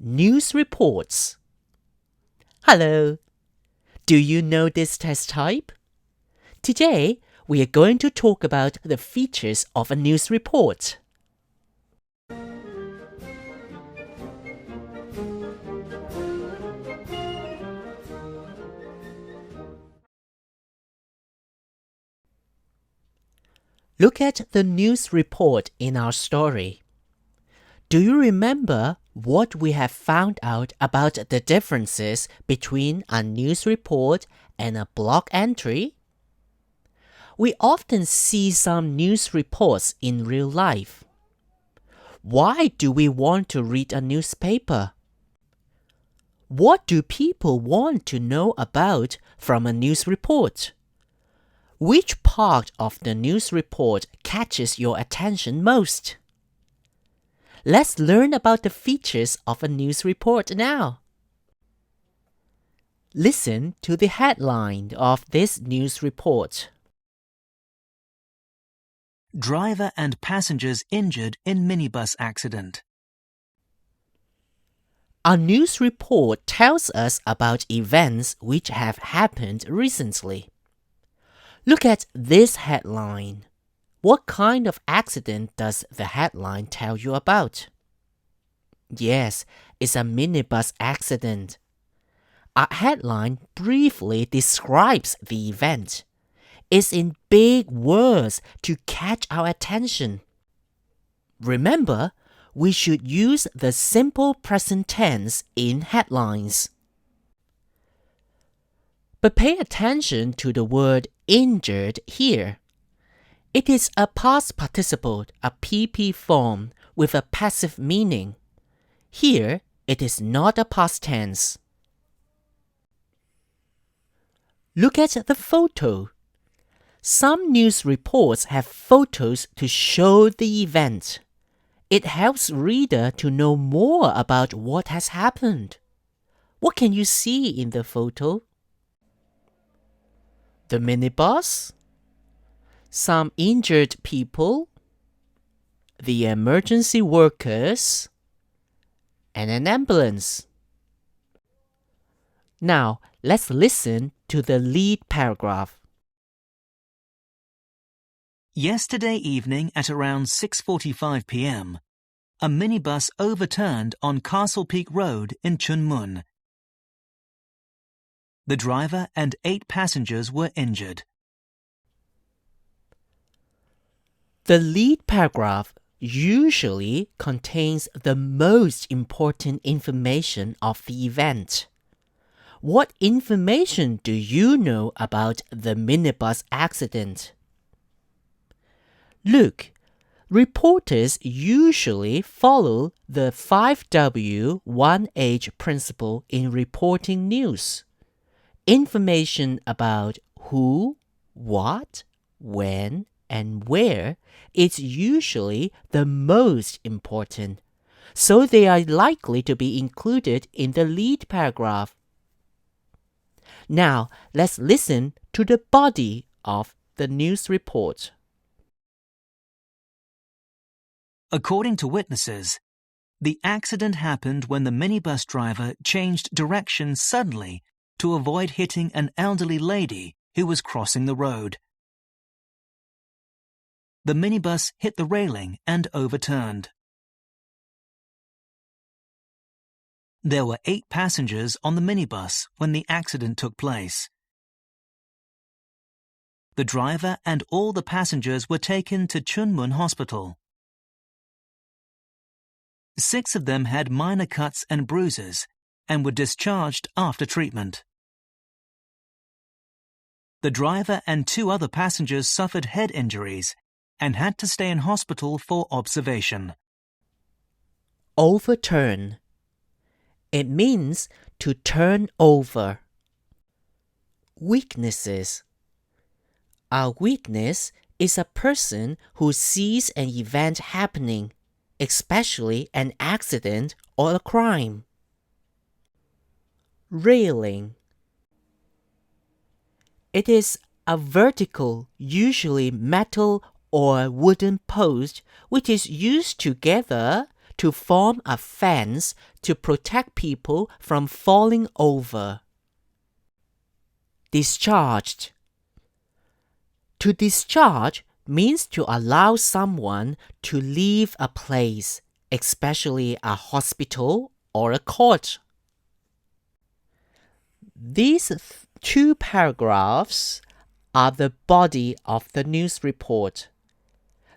news reports. Hello. Do you know this test type? Today, we are going to talk about the features of a news report. Look at the news report in our story. Do you remember what we have found out about the differences between a news report and a blog entry? We often see some news reports in real life. Why do we want to read a newspaper? What do people want to know about from a news report? Which part of the news report catches your attention most? Let's learn about the features of a news report now. Listen to the headline of this news report. Driver and passengers injured in minibus accident. A news report tells us about events which have happened recently. Look at this headline. What kind of accident does the headline tell you about? Yes, it's a minibus accident. A headline briefly describes the event. It's in big words to catch our attention. Remember, we should use the simple present tense in headlines. But pay attention to the word injured here. It is a past participle, a PP form with a passive meaning. Here, it is not a past tense. Look at the photo. Some news reports have photos to show the event. It helps reader to know more about what has happened. What can you see in the photo? The minibus, some injured people, the emergency workers, and an ambulance. Now, let's listen to the lead paragraph. Yesterday evening at around 6:45 p.m., a minibus overturned on Castle Peak Road in Chun Mun. The driver and 8 passengers were injured. The lead paragraph usually contains the most important information of the event. What information do you know about the minibus accident? Look, reporters usually follow the 5W 1H principle in reporting news. Information about who, what, when, and where is usually the most important, so they are likely to be included in the lead paragraph. Now, let's listen to the body of the news report. According to witnesses, the accident happened when the minibus driver changed direction suddenly to avoid hitting an elderly lady who was crossing the road. The minibus hit the railing and overturned. There were 8 passengers on the minibus when the accident took place. The driver and all the passengers were taken to Chun Mun Hospital. 6 of them had minor cuts and bruises and were discharged after treatment. The driver and 2 other passengers suffered head injuries and had to stay in hospital for observation. Overturn. It means to turn over. Weaknesses. A weakness is a person who sees an event happening, especially an accident or a crime. Railing. It is a vertical, usually metal or wooden post which is used together to form a fence to protect people from falling over. Discharged. To discharge means to allow someone to leave a place, especially a hospital or a court. These two paragraphs are the body of the news report.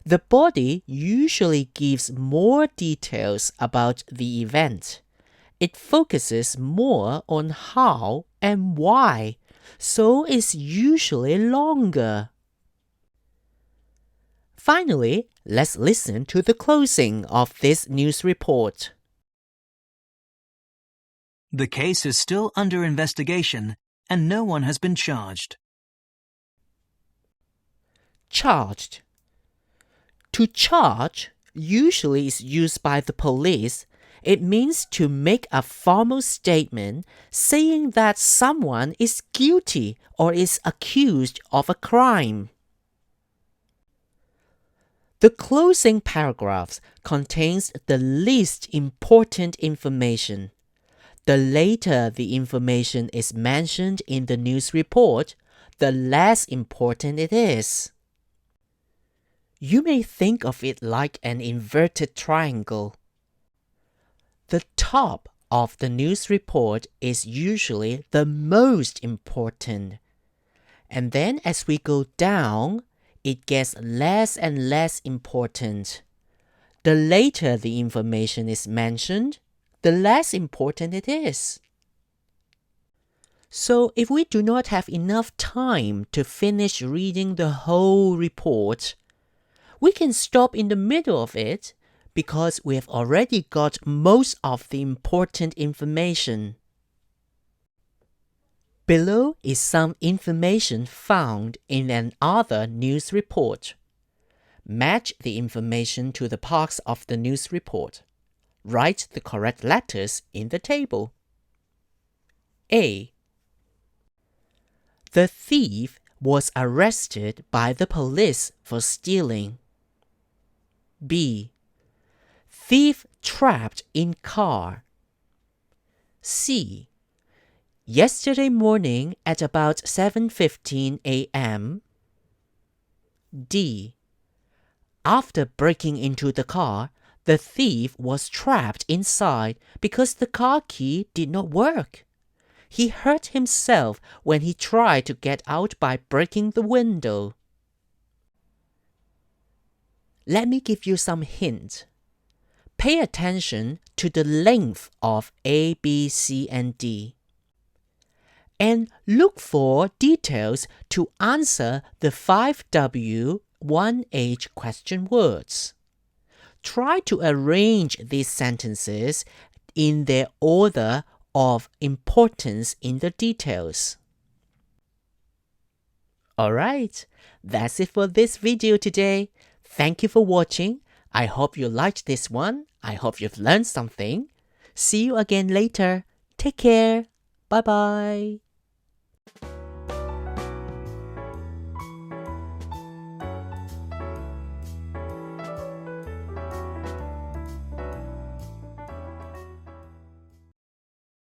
The body usually gives more details about the event. It focuses more on how and why, so it's usually longer. Finally, let's listen to the closing of this news report. The case is still under investigation and no one has been charged. Charged. To charge usually is used by the police. It means to make a formal statement saying that someone is guilty or is accused of a crime. The closing paragraphs contains the least important information. The later the information is mentioned in the news report, the less important it is. You may think of it like an inverted triangle. The top of the news report is usually the most important. And then as we go down, it gets less and less important. The later the information is mentioned, the less important it is. So if we do not have enough time to finish reading the whole report, we can stop in the middle of it because we have already got most of the important information. Below is some information found in another news report. Match the information to the parts of the news report. Write the correct letters in the table. A. The thief was arrested by the police for stealing. B. Thief trapped in car. C. Yesterday morning at about 7:15 a.m. D. After breaking into the car, the thief was trapped inside because the car key did not work. He hurt himself when he tried to get out by breaking the window. Let me give you some hints. Pay attention to the length of A, B, C, and D. And look for details to answer the 5W 1H question words. Try to arrange these sentences in their order of importance in the details. Alright, that's it for this video today. Thank you for watching. I hope you liked this one. I hope you've learned something. See you again later. Take care. Bye bye.